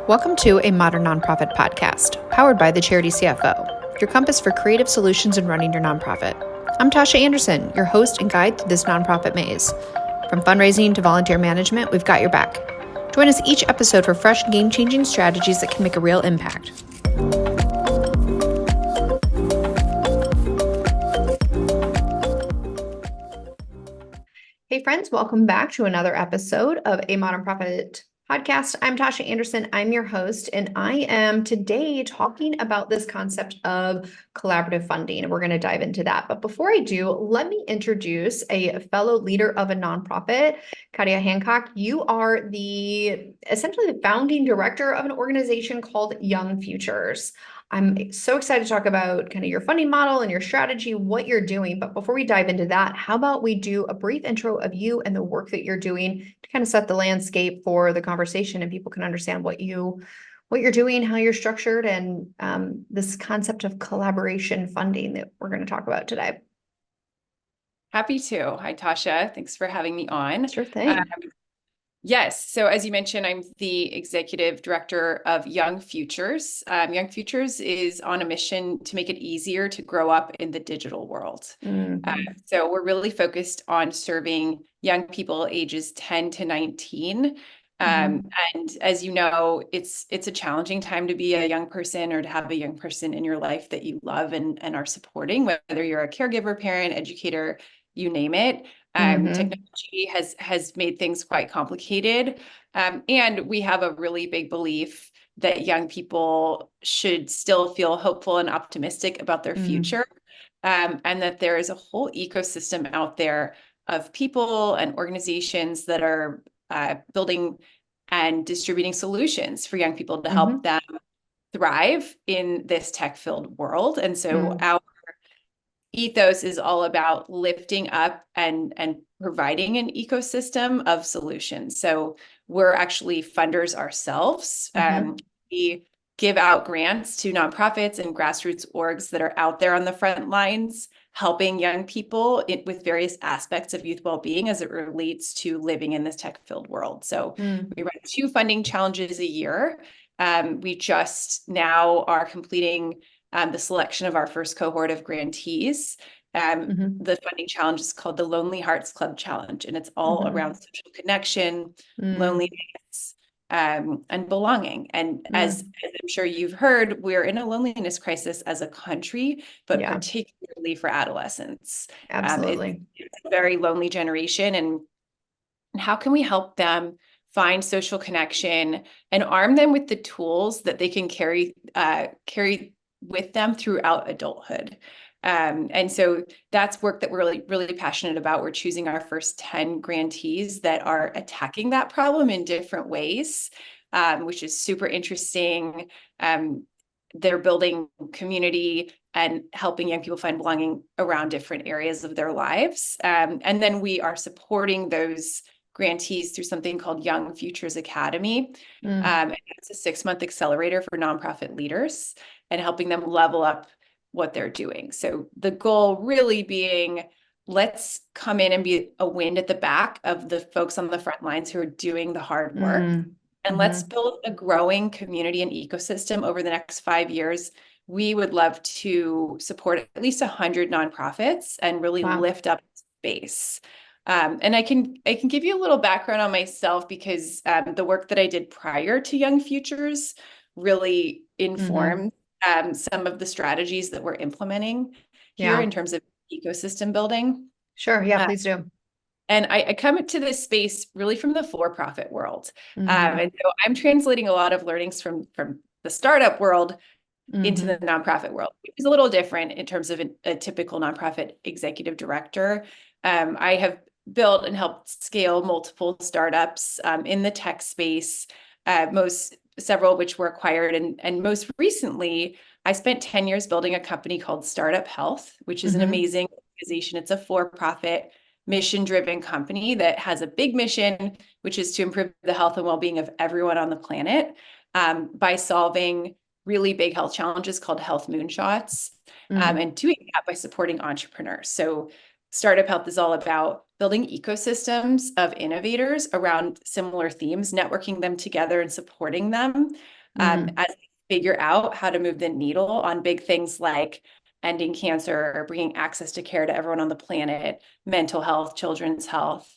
Welcome to a Modern Nonprofit podcast, powered by the Charity CFO, your compass for creative solutions in running your nonprofit. I'm Tosha Anderson, your host and guide through this nonprofit maze. From fundraising to volunteer management, we've got your back. Join us each episode for fresh, game-changing strategies that can make a real impact. Hey friends, welcome back to another episode of a Modern Profit podcast. I'm Tosha Anderson. I'm your host, and I am today talking about this concept of collaborative funding, and we're going to dive into that. But before I do, let me introduce a fellow leader of a nonprofit, Katya Hancock. You are essentially the founding director of an organization called Young Futures. I'm so excited to talk about kind of your funding model and your strategy, what you're doing. But before we dive into that, how about we do a brief intro of you and the work that you're doing to kind of set the landscape for the conversation and people can understand what you're doing, how you're structured, and this concept of collaboration funding that we're going to talk about today. Happy to. Hi, Tosha. Thanks for having me on. Sure thing. Yes. So as you mentioned, I'm the executive director of Young Futures. Young Futures is on a mission to make it easier to grow up in the digital world. So we're really focused on serving young people ages 10 to 19. And as you know, it's a challenging time to be a young person or to have a young person in your life that you love and are supporting, whether you're a caregiver, parent, educator, you name it. Technology has made things quite complicated. And we have a really big belief that young people should still feel hopeful and optimistic about their future. And that there is a whole ecosystem out there of people and organizations that are building and distributing solutions for young people to help them thrive in this tech-filled world. And so our ethos is all about lifting up and providing an ecosystem of solutions. So we're actually funders ourselves. We give out grants to nonprofits and grassroots orgs that are out there on the front lines, helping young people with various aspects of youth well-being as it relates to living in this tech-filled world. So we run 2 funding challenges a year. We just now are completing the selection of our first cohort of grantees. The funding challenge is called the Lonely Hearts Club Challenge, and it's all around social connection, loneliness, and belonging. And as I'm sure you've heard, we're in a loneliness crisis as a country, but particularly for adolescents. Absolutely. It's a very lonely generation, and how can we help them find social connection and arm them with the tools that they can carry with them throughout adulthood. And so that's work that we're really, really passionate about. We're choosing our first 10 grantees that are attacking that problem in different ways, which is super interesting. They're building community and helping young people find belonging around different areas of their lives. And then we are supporting those grantees through something called Young Futures Academy. And it's a 6-month accelerator for nonprofit leaders and helping them level up what they're doing. So the goal really being, let's come in and be a wind at the back of the folks on the front lines who are doing the hard work. And let's build a growing community and ecosystem over the next 5 years. We would love to support at least 100 nonprofits and really lift up space. And I can give you a little background on myself because the work that I did prior to Young Futures really informed some of the strategies that we're implementing here in terms of ecosystem building. Sure. Yeah, please do. And I come to this space really from the for-profit world. And so I'm translating a lot of learnings from the startup world into the nonprofit world, which is a little different in terms of a typical nonprofit executive director. I have built and helped scale multiple startups in the tech space, several of which were acquired. And most recently, I spent 10 years building a company called Startup Health, which is an amazing organization. It's a for-profit, mission-driven company that has a big mission, which is to improve the health and well-being of everyone on the planet by solving really big health challenges called health moonshots, and doing that by supporting entrepreneurs. So Startup Health is all about building ecosystems of innovators around similar themes, networking them together and supporting them. as they figure out how to move the needle on big things like ending cancer or bringing access to care to everyone on the planet, mental health, children's health.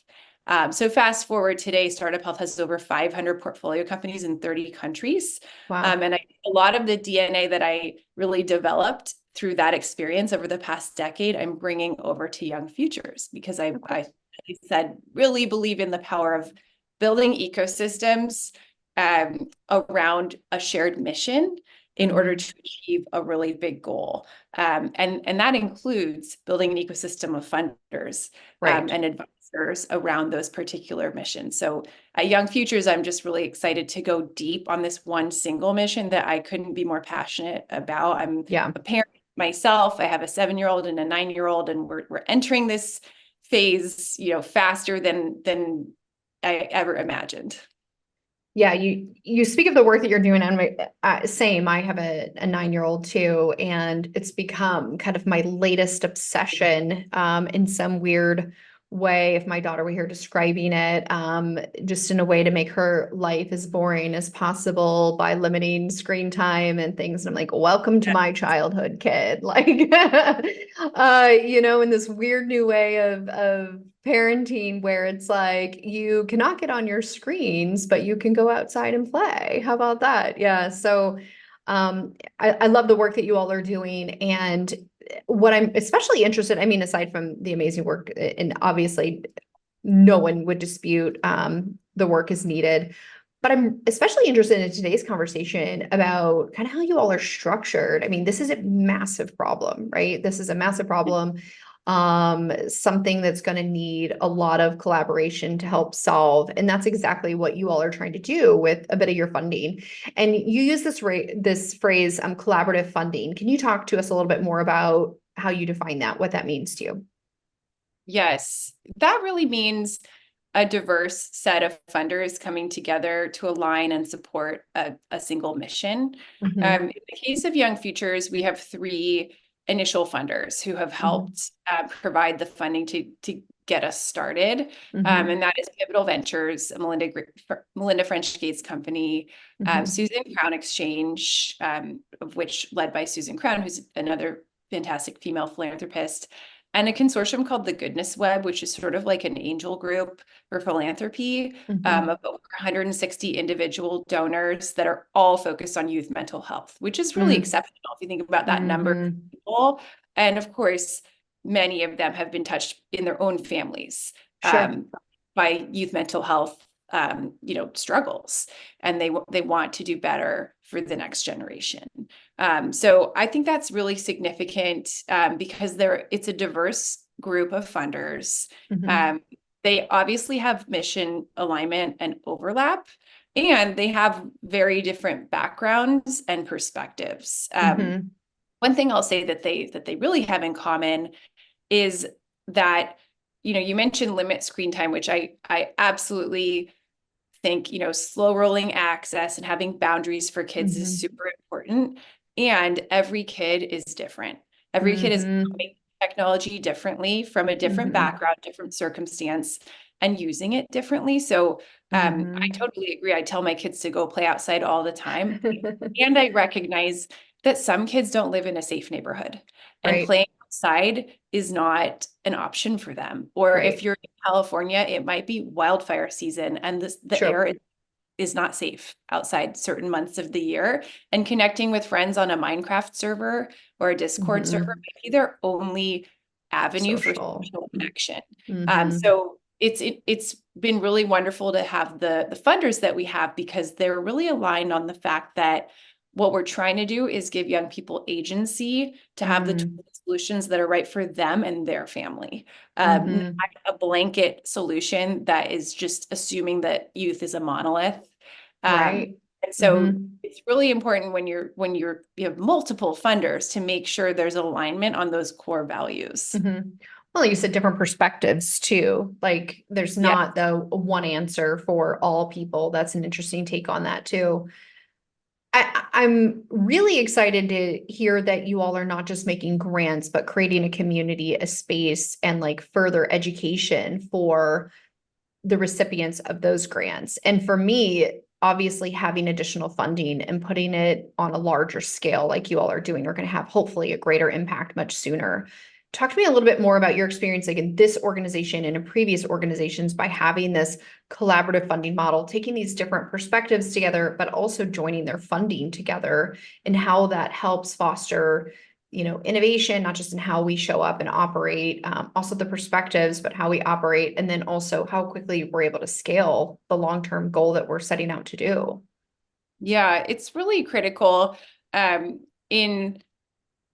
So fast forward today, Startup Health has over 500 portfolio companies in 30 countries. Wow. And a lot of the DNA that I really developed through that experience over the past decade, I'm bringing over to Young Futures because I said, really believe in the power of building ecosystems around a shared mission in order to achieve a really big goal. And that includes building an ecosystem of funders Right. and advisors around those particular missions. So at Young Futures, I'm just really excited to go deep on this one single mission that I couldn't be more passionate about. I'm a parent myself. I have a 7-year-old and a 9-year-old, and we're entering this phase, faster than I ever imagined. Yeah, you speak of the work that you're doing, and same. I have a 9-year-old too, and it's become kind of my latest obsession in some weird way. If my daughter were here describing it, just in a way to make her life as boring as possible by limiting screen time and things. And I'm like, welcome to my childhood, kid. Like, in this weird new way of parenting where it's like you cannot get on your screens, but you can go outside and play. How about that? Yeah. So I love the work that you all are doing. And what I'm especially interested, I mean, aside from the amazing work, and obviously no one would dispute the work is needed, but I'm especially interested in today's conversation about kind of how you all are structured. I mean, this is a massive problem, right? This is a massive problem, something that's going to need a lot of collaboration to help solve. And that's exactly what you all are trying to do with a bit of your funding. And you use this phrase, collaborative funding. Can you talk to us a little bit more about how you define that, what that means to you? Yes, that really means a diverse set of funders coming together to align and support a single mission. In the case of Young Futures, we have 3 initial funders who have helped provide the funding to get us started. And that is Pivotal Ventures, a Melinda French Gates company, Susan Crown Exchange, of which led by Susan Crown, who's another fantastic female philanthropist, and a consortium called the Goodness Web, which is sort of like an angel group for philanthropy of over 160 individual donors that are all focused on youth mental health, which is really exceptional if you think about that number of people. And of course, many of them have been touched in their own families by youth mental health struggles, and they want to do better for the next generation. So I think that's really significant because it's a diverse group of funders. They obviously have mission alignment and overlap, and they have very different backgrounds and perspectives. One thing I'll say that they really have in common is that, you mentioned limit screen time, which I absolutely think, slow rolling access and having boundaries for kids is super important. And every kid is different. Every kid is coming technology differently from a different background, different circumstance, and using it differently. So I totally agree. I tell my kids to go play outside all the time. And I recognize that some kids don't live in a safe neighborhood, and playing outside is not an option for them. Or if you're in California, it might be wildfire season, and the air is not safe outside certain months of the year. And connecting with friends on a Minecraft server or a Discord server might be their only avenue for social connection. So it's been really wonderful to have the funders that we have, because they're really aligned on the fact that what we're trying to do is give young people agency to have the solutions that are right for them and their family. Not a blanket solution that is just assuming that youth is a monolith. And so it's really important when you have multiple funders to make sure there's alignment on those core values. Well, you said different perspectives too. Like there's not the one answer for all people. That's an interesting take on that too. I'm really excited to hear that you all are not just making grants, but creating a community, a space, and like further education for the recipients of those grants. And for me, obviously having additional funding and putting it on a larger scale like you all are doing are going to have hopefully a greater impact much sooner. Talk to me a little bit more about your experience like in this organization and in previous organizations by having this collaborative funding model, taking these different perspectives together, but also joining their funding together, and how that helps foster, innovation, not just in how we show up and operate, also the perspectives, but how we operate, and then also how quickly we're able to scale the long-term goal that we're setting out to do. Yeah, it's really critical in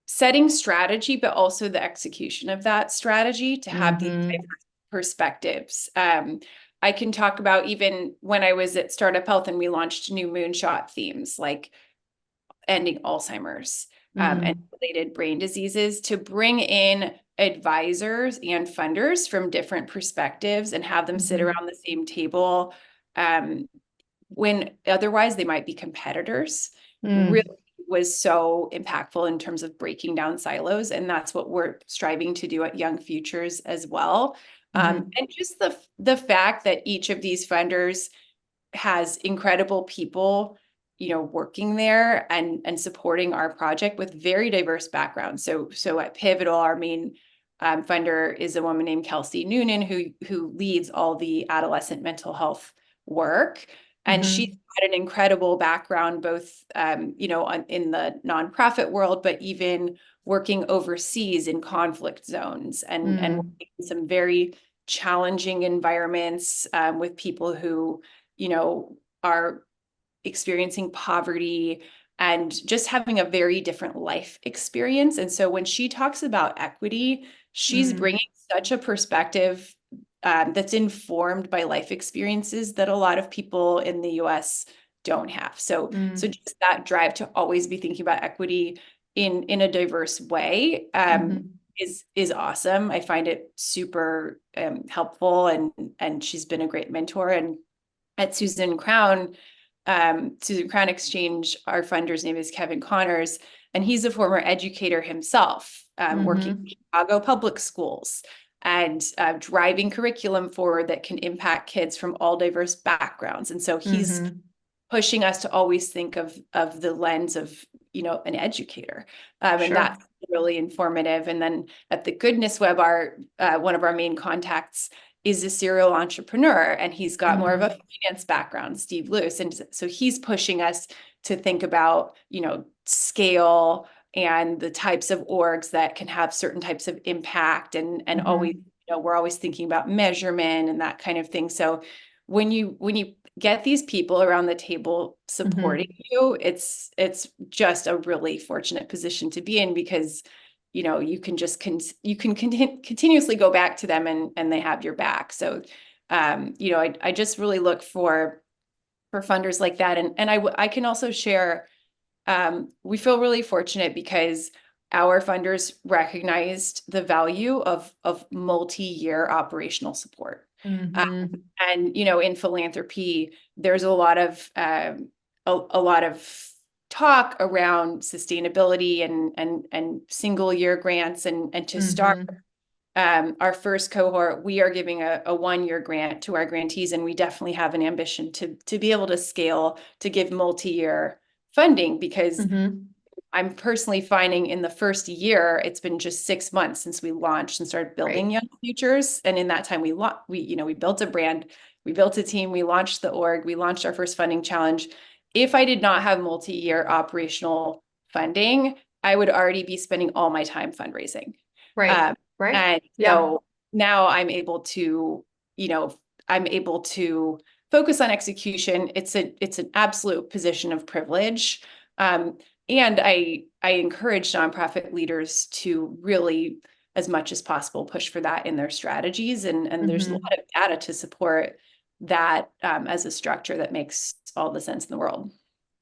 setting strategy, but also the execution of that strategy to have these diverse perspectives. I can talk about even when I was at Startup Health and we launched new moonshot themes like ending Alzheimer's and related brain diseases, to bring in advisors and funders from different perspectives and have them sit around the same table when otherwise they might be competitors. Really was so impactful in terms of breaking down silos. And that's what we're striving to do at Young Futures as well. And just the fact that each of these funders has incredible people, working there and supporting our project with very diverse backgrounds. So at Pivotal, our main funder is a woman named Kelsey Noonan, who leads all the adolescent mental health work. And she's had an incredible background, both, in the nonprofit world, but even working overseas in conflict zones and working in some very challenging environments with people who, are experiencing poverty and just having a very different life experience. And so when she talks about equity, she's bringing such a perspective that's informed by life experiences that a lot of people in the US don't have. So just that drive to always be thinking about equity in a diverse way is awesome. I find it super helpful, and she's been a great mentor. And at Susan Crown Exchange, our funder's name is Kevin Connors, and he's a former educator himself, working in Chicago public schools and driving curriculum forward that can impact kids from all diverse backgrounds. And so he's pushing us to always think of the lens of, an educator. And that's really informative. And then at the Goodness Web, one of our main contacts is a serial entrepreneur, and he's got more of a finance background, Steve Luce. And so he's pushing us to think about, scale and the types of orgs that can have certain types of impact, and always, we're always thinking about measurement and that kind of thing. So when you get these people around the table supporting you, it's just a really fortunate position to be in, because you can just continuously go back to them and they have your back. So I just really look for funders like that. And I can also share, we feel really fortunate because our funders recognized the value of multi-year operational support. And in philanthropy, there's a lot of talk around sustainability and single year grants, and to start our first cohort, we are giving a 1-year grant to our grantees, and we definitely have an ambition to be able to scale to give multi-year funding, because I'm personally finding in the first year, it's been just 6 months since we launched and started building Young Futures. And in that time, we built a brand, we built a team, we launched the org, we launched our first funding challenge. If I did not have multi-year operational funding, I would already be spending all my time fundraising. And so now I'm able to, focus on execution. It's an absolute position of privilege. And I encourage nonprofit leaders to really, as much as possible, push for that in their strategies. And there's a lot of data to support that as a structure that makes all the sense in the world.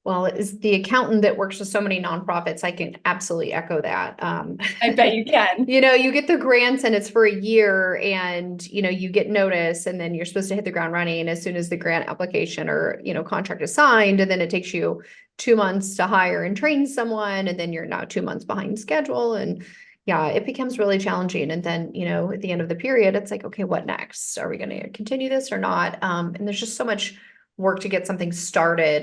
Well, as the accountant that works with so many nonprofits, I can absolutely echo that. I bet you can. You get the grants and it's for a year, and, you get notice, and then you're supposed to hit the ground running as soon as the grant application or, contract is signed. And then it takes you 2 months to hire and train someone. And then you're now 2 months behind schedule. And yeah, it becomes really challenging. And then, at the end of the period, it's like, okay, what next? Are we going to continue this or not? And there's just so much work to get something started,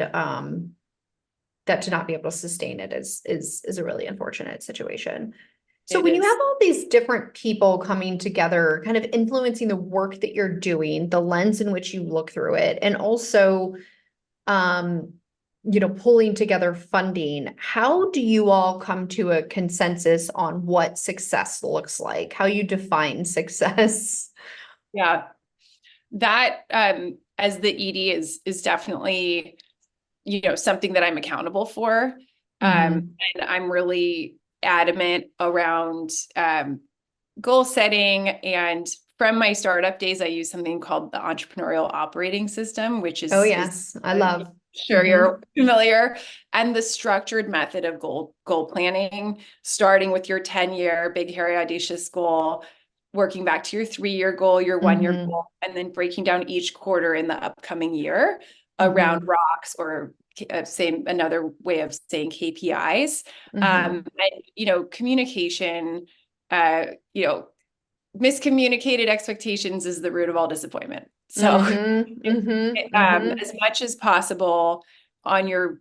that to not be able to sustain it is a really unfortunate situation. So It when you have is. all these different people coming together, kind of influencing the work that you're doing, the lens in which you look through it, and also, um, pulling together funding, how do you all come to a consensus on what success looks like? How you define success? Yeah. That, as the ED is definitely, something that I'm accountable for. Mm-hmm. And I'm really adamant around, goal setting. And from my startup days, I use something called the entrepreneurial operating system, which Oh, is yes, I love. sure Mm-hmm. you're familiar, and the structured method of goal planning, starting with your 10-year big, hairy, audacious goal, working back to your 3-year goal, your 1-year Mm-hmm. goal, and then breaking down each quarter in the upcoming year around Mm-hmm. rocks, or same another way of saying KPIs. Mm-hmm. And communication, uh, you know, miscommunicated expectations is the root of all disappointment. So Mm-hmm. Mm-hmm. Mm-hmm. as much as possible on your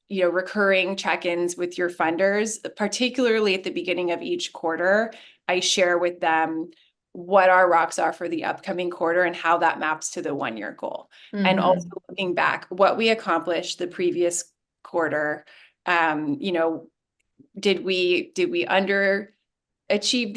recurring check-ins with your funders, particularly at the beginning of each quarter, I share with them what our rocks are for the upcoming quarter and how that maps to the 1-year goal. And also Mm-hmm. looking back, what we accomplished the previous quarter. Did we achieve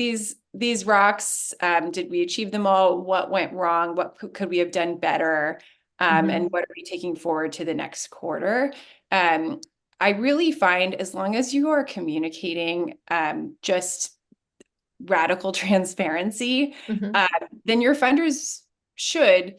these rocks? Did we achieve them all? What went wrong? What could we have done better? And what are we taking forward to the next quarter? Um, I really find, as long as you are communicating just radical transparency, Mm-hmm. then your funders should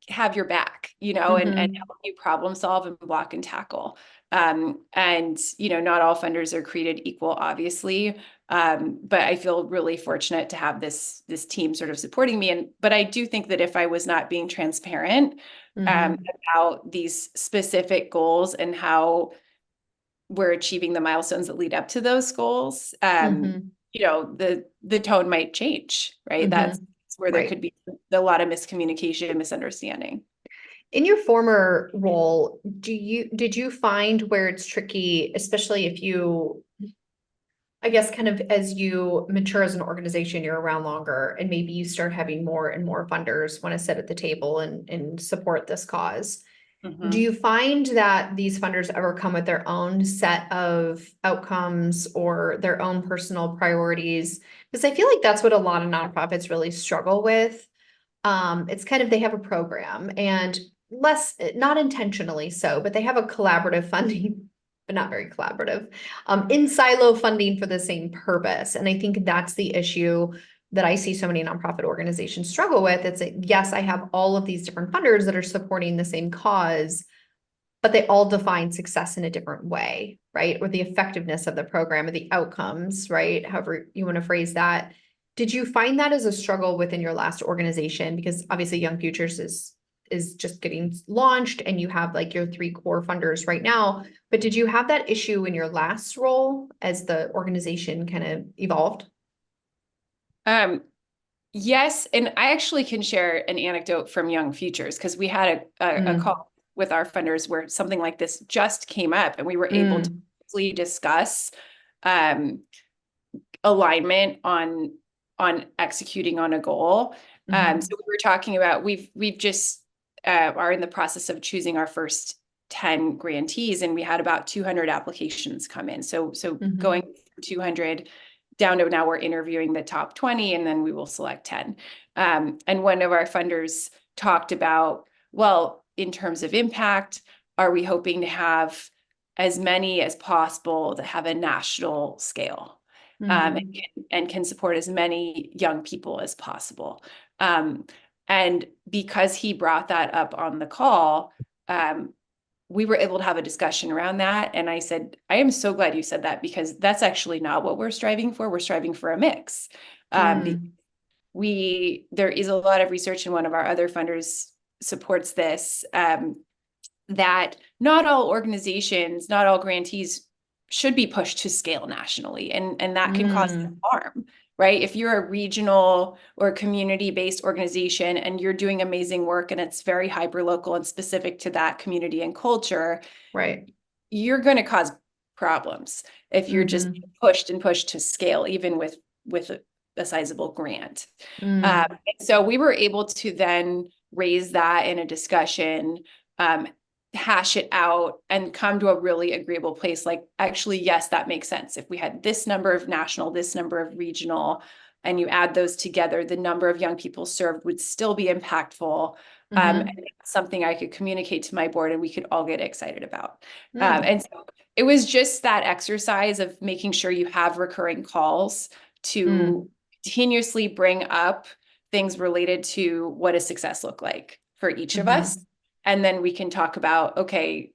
have your back, and Mm-hmm. help you problem solve and block and tackle. And not all funders are created equal, obviously. But I feel really fortunate to have this team sort of supporting me. But I do think that if I was not being transparent Mm-hmm. about these specific goals and how we're achieving the milestones that lead up to those goals, Mm-hmm. the tone might change, right? That's Mm-hmm. where there Right. could be a lot of miscommunication and misunderstanding. In your former role, did you find where it's tricky, especially if you, I guess, kind of as you mature as an organization, you're around longer, and maybe you start having more and more funders want to sit at the table and support this cause. Do Mhm. you find that these funders ever come with their own set of outcomes or their own personal priorities? Because I feel like that's what a lot of nonprofits really struggle with. It's kind of, they have a program and less, not intentionally so, but they have a collaborative funding, but not very collaborative, in silo funding for the same purpose. And I think that's the issue that I see so many nonprofit organizations struggle with. It's like, yes, I have all of these different funders that are supporting the same cause, but they all define success in a different way, right? Or the effectiveness of the program or the outcomes, right? However you want to phrase that. Did you find that as a struggle within your last organization? Because obviously Young Futures is just getting launched and you have like your 3 core funders right now. But did you have that issue in your last role as the organization kind of evolved? Um, yes, and I actually can share an anecdote from Young Futures, because we had a Mm, call with our funders where something like this just came up, and we were able to mm, really discuss um, alignment on executing on a goal. So mhm, we were talking about, we've just are in the process of choosing our first 10 grantees, and we had about 200 applications come in. So going mhm, from 200 down to now we're interviewing the top 20, and then we will select 10. And one of our funders talked about, well, in terms of impact, are we hoping to have as many as possible that have a national scale? And mhm, can support as many young people as possible. Um, and because he brought that up on the call, we were able to have a discussion around that. And I said, I am so glad you said that, because that's actually not what we're striving for. We're striving for a mix. mm, There is a lot of research, and one of our other funders supports this, that not all organizations, not all grantees should be pushed to scale nationally, and that can cause mm, harm, right? If you're a regional or community-based organization and you're doing amazing work and it's very hyper-local and specific to that community and culture, Right. you're going to cause problems if you're just Mm-hmm. pushed and pushed to scale, even with a sizable grant. Mm. And so we were able to then raise that in a discussion, hash it out, and come to a really agreeable place. Like, actually, yes, that makes sense. If we had this number of national, this number of regional, and you add those together, the number of young people served would still be impactful. And Mm-hmm. it's something I could communicate to my board and we could all get excited about. Mm. And so it was just that exercise of making sure you have recurring calls to Mm. continuously bring up things related to what does success look like for each of Mm-hmm. us. And then we can talk about, okay,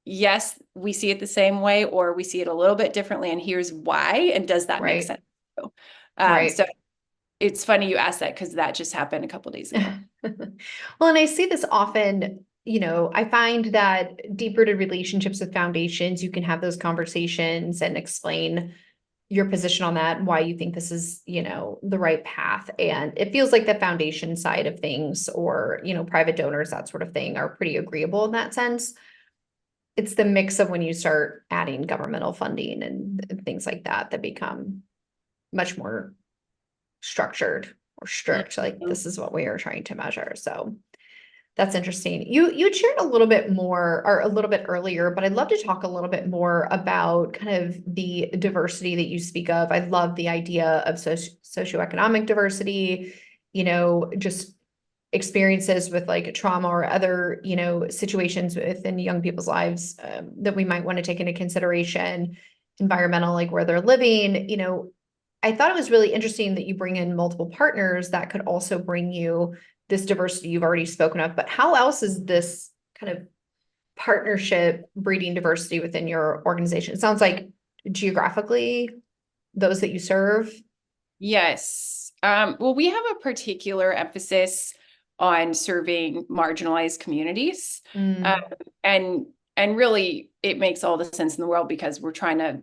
yes, we see it the same way, or we see it a little bit differently, and here's why, and does that make Right. sense? So Right. it's funny you asked that because that just happened a couple of days ago. Well, and I see this often, I find that deep-rooted relationships with foundations, you can have those conversations and explain your position on that, why you think this is, the right path. And it feels like the foundation side of things or, private donors, that sort of thing are pretty agreeable in that sense. It's the mix of when you start adding governmental funding and things like that that become much more structured or strict, like Mhm. this is what we are trying to measure. So that's interesting. You shared a little bit more or a little bit earlier, but I'd love to talk a little bit more about kind of the diversity that you speak of. I love the idea of socioeconomic diversity, just experiences with like trauma or other, situations within young people's lives that we might want to take into consideration, environmental, like where they're living. I thought it was really interesting that you bring in multiple partners that could also bring you this diversity you've already spoken of, but how else is this kind of partnership breeding diversity within your organization? It sounds like geographically, those that you serve. Yes. Well, we have a particular emphasis on serving marginalized communities. Um, Mm, and and really it makes all the sense in the world because we're trying to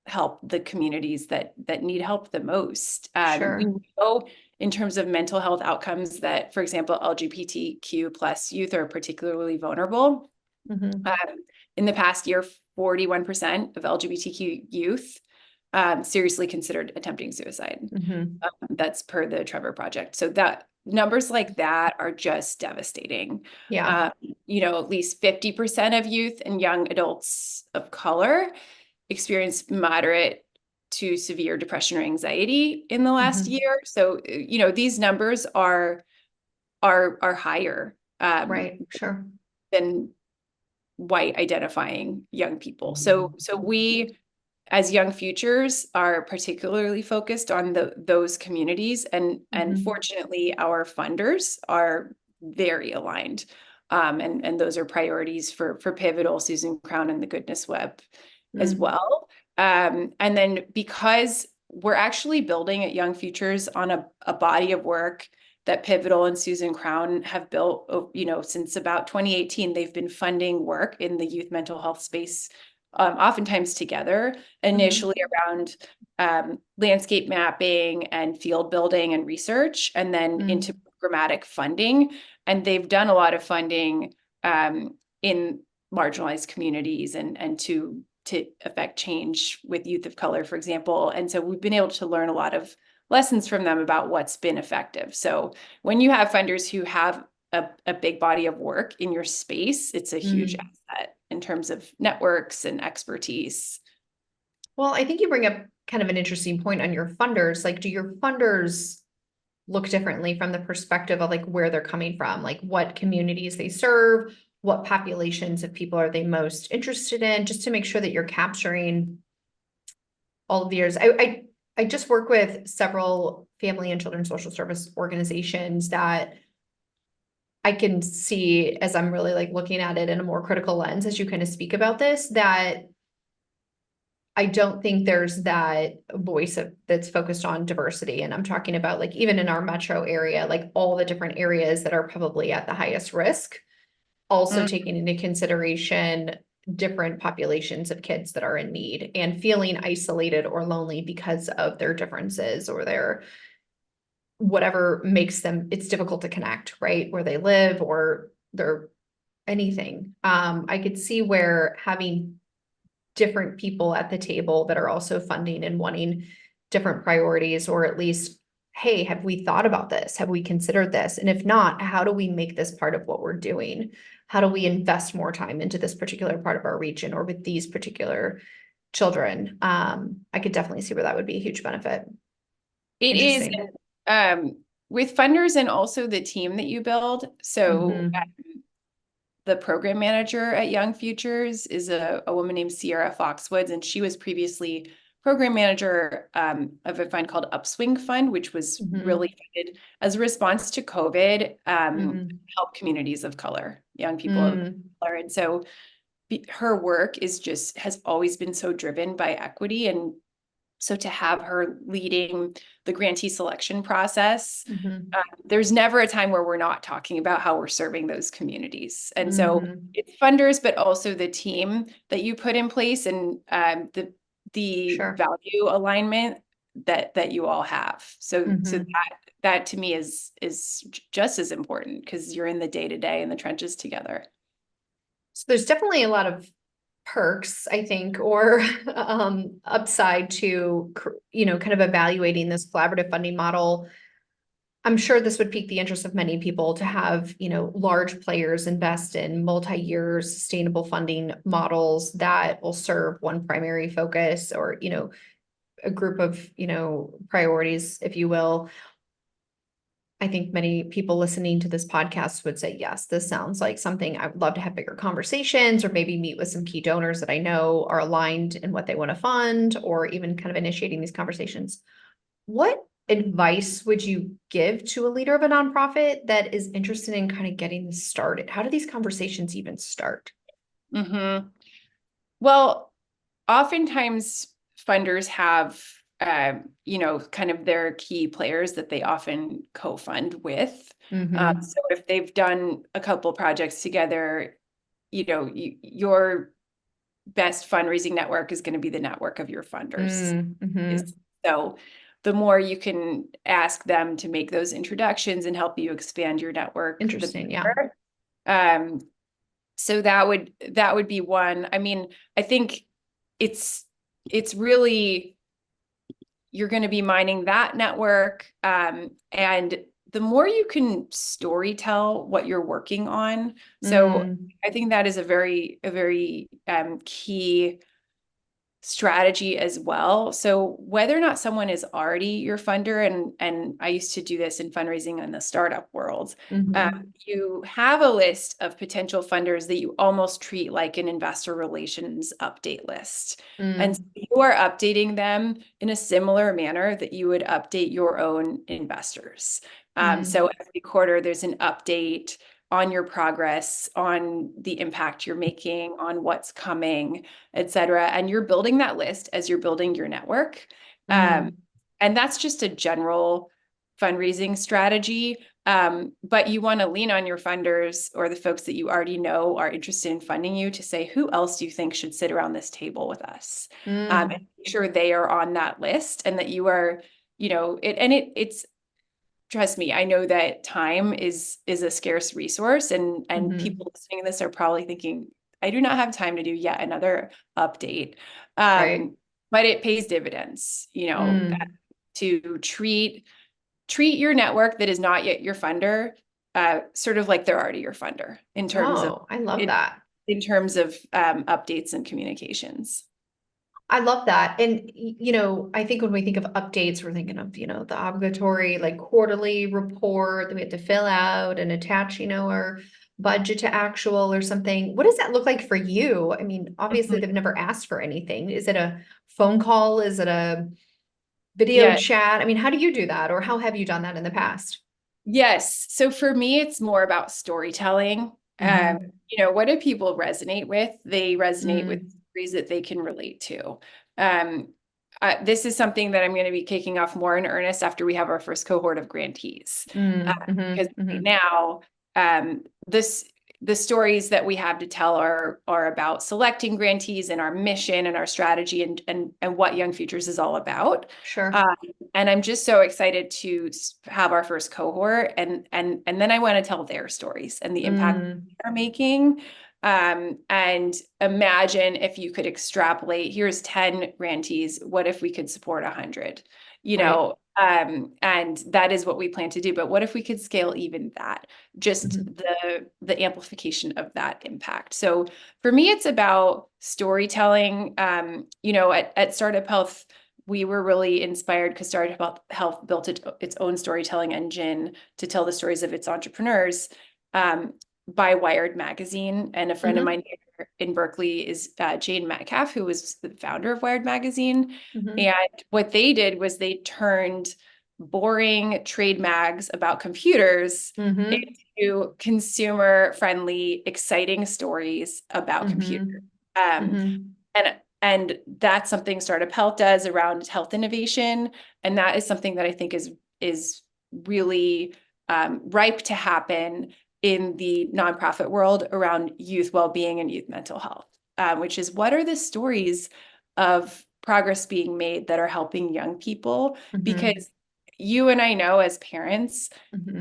help the communities that need help the most. We sure. know in terms of mental health outcomes that, for example, LGBTQ plus youth are particularly vulnerable. Hmm. Um, in the past year, 41% of LGBTQ youth seriously considered attempting suicide. Hmm. That's per the Trevor Project. So that numbers like that are just devastating. Yeah. Um, at least 50% of youth and young adults of color experienced moderate to severe depression or anxiety in the last Hmm. year. So, these numbers are higher Right. Sure. than white identifying young people. So we as young futures are particularly focused on those communities, and Hmm. fortunately our funders are very aligned, and those are priorities for Pivotal, Susan Crown, and the Goodness Web as Mm, well. And then because we're actually building at Young Futures on a body of work that Pivotal and Susan Crown have built, since about 2018. They've been funding work in the youth mental health space, oftentimes together, mhm, initially around landscape mapping and field building and research, and then into mm, programmatic funding. And they've done a lot of funding in marginalized communities and to affect change with youth of color, for example. And so we've been able to learn a lot of lessons from them about what's been effective. So when you have funders who have a big body of work in your space, it's a huge mm. asset in terms of networks and expertise. Well, I think you bring up kind of an interesting point on your funders. Like, do your funders look differently from the perspective of like where they're coming from, like what communities they serve, what populations of people are they most interested in, just to make sure that you're capturing all of the years. I just work with several family and children's social service organizations that I can see as I'm really like looking at it in a more critical lens as you kind of speak about this, that I don't think there's that voice that's focused on diversity. And I'm talking about like even in our metro area, like all the different areas that are probably at the highest risk, also Mm, taking into consideration different populations of kids that are in need and feeling isolated or lonely because of their differences or their whatever makes them, it's difficult to connect, right? Where they live or their anything. I could see where having different people at the table that are also funding and wanting different priorities, or at least, hey, have we thought about this? Have we considered this? And if not, how do we make this part of what we're doing? How do we invest more time into this particular part of our region or with these particular children? I could definitely see where that would be a huge benefit. It is, Interesting. with funders and also the team that you build. So Mhm. the program manager at Young Futures is a woman named Sierra Foxwoods, and she was previously program manager of a fund called Upswing Fund, which was Mhm. really funded as a response to COVID, Mhm. help communities of color, young people of Mm. color. And so her work is just has always been so driven by equity. And so to have her leading the grantee selection process, Mhm. there's never a time where we're not talking about how we're serving those communities. And so Mhm. it's funders, but also the team that you put in place and the Sure. value alignment that you all have. So Mhm. that to me is just as important because you're in the day to day in the trenches together. So there's definitely a lot of perks, I think, or upside to, kind of evaluating this collaborative funding model. I'm sure this would pique the interest of many people to have, large players invest in multi-year sustainable funding models that will serve one primary focus or, a group of, priorities, if you will. I think many people listening to this podcast would say, yes, this sounds like something I would love to have bigger conversations or maybe meet with some key donors that I know are aligned in what they want to fund or even kind of initiating these conversations. What advice would you give to a leader of a nonprofit that is interested in kind of getting this started? How do these conversations even start? Well, oftentimes funders have kind of their key players that they often co-fund with. Mm-hmm. So if they've done a couple projects together, your best fundraising network is going to be the network of your funders. Mm-hmm. So the more you can ask them to make those introductions and help you expand your network, the Interesting. Yeah. better. Um, so that would be one. I mean, I think it's it's really you're going to be mining that network, and the more you can story tell what you're working on. So Mm, I think that is a very key strategy as well. So whether or not someone is already your funder, and I used to do this in fundraising in the startup world, mm-hmm. you have a list of potential funders that you almost treat like an investor relations update list. And so Mm, you are updating them in a similar manner that you would update your own investors. mm, So every quarter there's an update on your progress, on the impact you're making, on what's coming, et cetera. And you're building that list as you're building your network. Um, mm, and that's just a general fundraising strategy. But you want to lean on your funders or the folks that you already know are interested in funding you to say, who else do you think should sit around this table with us? And mm, make sure they are on that list and that you are, it's trust me, I know that time is a scarce resource, and mm-hmm. people listening to this are probably thinking, I do not have time to do yet another update. Right. But it pays dividends, Mm. to treat your network that is not yet your funder, sort of like they're already your funder in terms of Oh, I love in, that. in terms of updates and communications. I love that. And, I think when we think of updates, we're thinking of, the obligatory, like quarterly report that we have to fill out and attach, our budget to actual or something. What does that look like for you? I mean, obviously Mhm. they've never asked for anything. Is it a phone call? Is it a video Yeah. chat? I mean, how do you do that? Or how have you done that in the past? Yes. So for me, it's more about storytelling. Mm-hmm. What do people resonate with? They resonate with Mm, stories that they can relate to. Um, this is something that I'm going to be kicking off more in earnest after we have our first cohort of grantees. mm, Because mm-hmm, right mm-hmm, now, this the stories that we have to tell are about selecting grantees and our mission and our strategy and what Young Futures is all about. Sure. And I'm just so excited to have our first cohort, and then I want to tell their stories and the impact they're making. And imagine if you could extrapolate, here's 10 grantees. What if we could support 100, Right. And that is what we plan to do. But what if we could scale even that, just the amplification of that impact? So for me, it's about storytelling. At Startup Health, we were really inspired because Startup Health built its own storytelling engine to tell the stories of its entrepreneurs. By Wired magazine, and a friend of mine here in Berkeley is Jane Metcalf, who was the founder of Wired magazine. And what they did was they turned boring trade mags about computers into consumer-friendly, exciting stories about computers. And that's something Startup Health does around health innovation, and that is something that I think is really ripe to happen in the nonprofit world around youth well-being and youth mental health, which is, what are the stories of progress being made that are helping young people? Because you and I know as parents,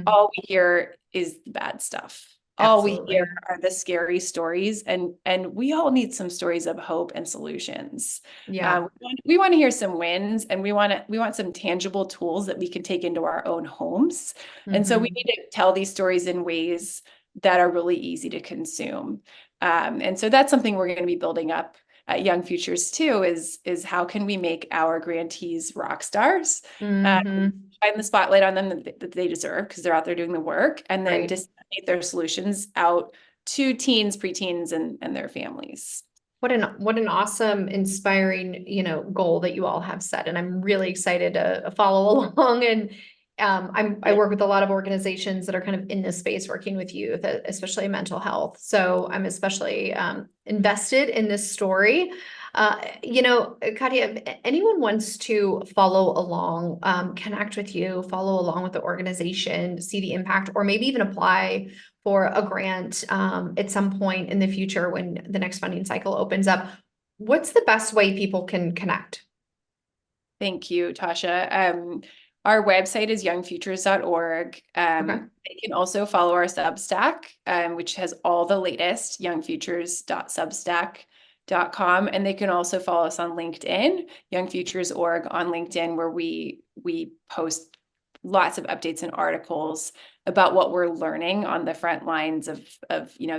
all we hear is the bad stuff. All we hear are the scary stories, and we all need some stories of hope and solutions. Yeah. We want to hear some wins, and we want some tangible tools that we can take into our own homes. And so we need to tell these stories in ways that are really easy to consume. And so that's something we're going to be building up at Young Futures too, is how can we make our grantees rock stars? Shine the spotlight on them that they deserve, because they're out there doing the work, and then disseminate their solutions out to teens, preteens, and their families. What an awesome, inspiring, goal that you all have set. And I'm really excited to follow along. And I work with a lot of organizations that are kind of in this space working with youth, especially mental health. So I'm especially invested in this story. Katya, if anyone wants to follow along, connect with you, follow along with the organization, see the impact, or maybe even apply for a grant at some point in the future when the next funding cycle opens up, what's the best way people can connect? Thank you, Tosha. Our website is youngfutures.org. They can also follow our Substack, which has all the latest, youngfutures.substack.com. And they can also follow us on LinkedIn, Young Futures org on LinkedIn, where we post lots of updates and articles about what we're learning on the front lines of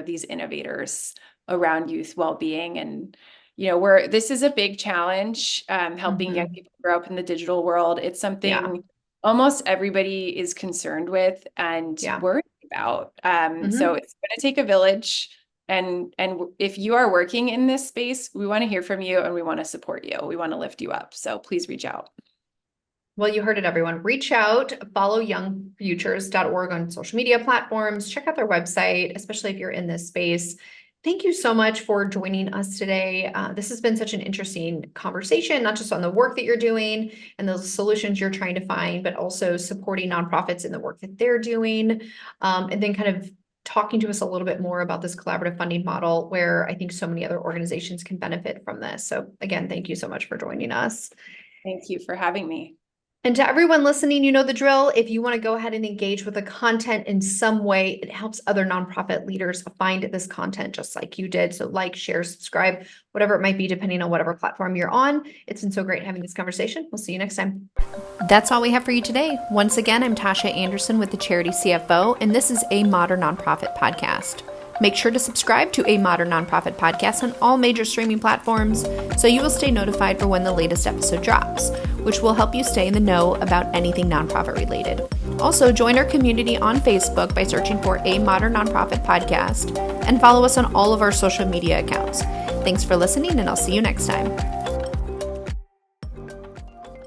these innovators around youth well-being. And this is a big challenge, helping young people grow up in the digital world. It's something almost everybody is concerned with and worried about. So it's going to take a village. And if you are working in this space, we want to hear from you, and we want to support you. We want to lift you up. So please reach out. Well, you heard it, everyone. Reach out, follow youngfutures.org on social media platforms, check out their website, especially if you're in this space. Thank you so much for joining us today. This has been such an interesting conversation, not just on the work that you're doing and the solutions you're trying to find, but also supporting nonprofits in the work that they're doing. And then kind of talking to us a little bit more about this collaborative funding model, where I think so many other organizations can benefit from this. So again, thank you so much for joining us. Thank you for having me. And to everyone listening, you know the drill. If you want to go ahead and engage with the content in some way, it helps other nonprofit leaders find this content just like you did. So like, share, subscribe, whatever it might be, depending on whatever platform you're on. It's been so great having this conversation. We'll see you next time. That's all we have for you today. Once again, I'm Tosha Anderson with the Charity CFO, and this is a Modern Nonprofit Podcast. Make sure to subscribe to A Modern Nonprofit Podcast on all major streaming platforms so you will stay notified for when the latest episode drops, which will help you stay in the know about anything nonprofit related. Also, join our community on Facebook by searching for A Modern Nonprofit Podcast and follow us on all of our social media accounts. Thanks for listening, and I'll see you next time.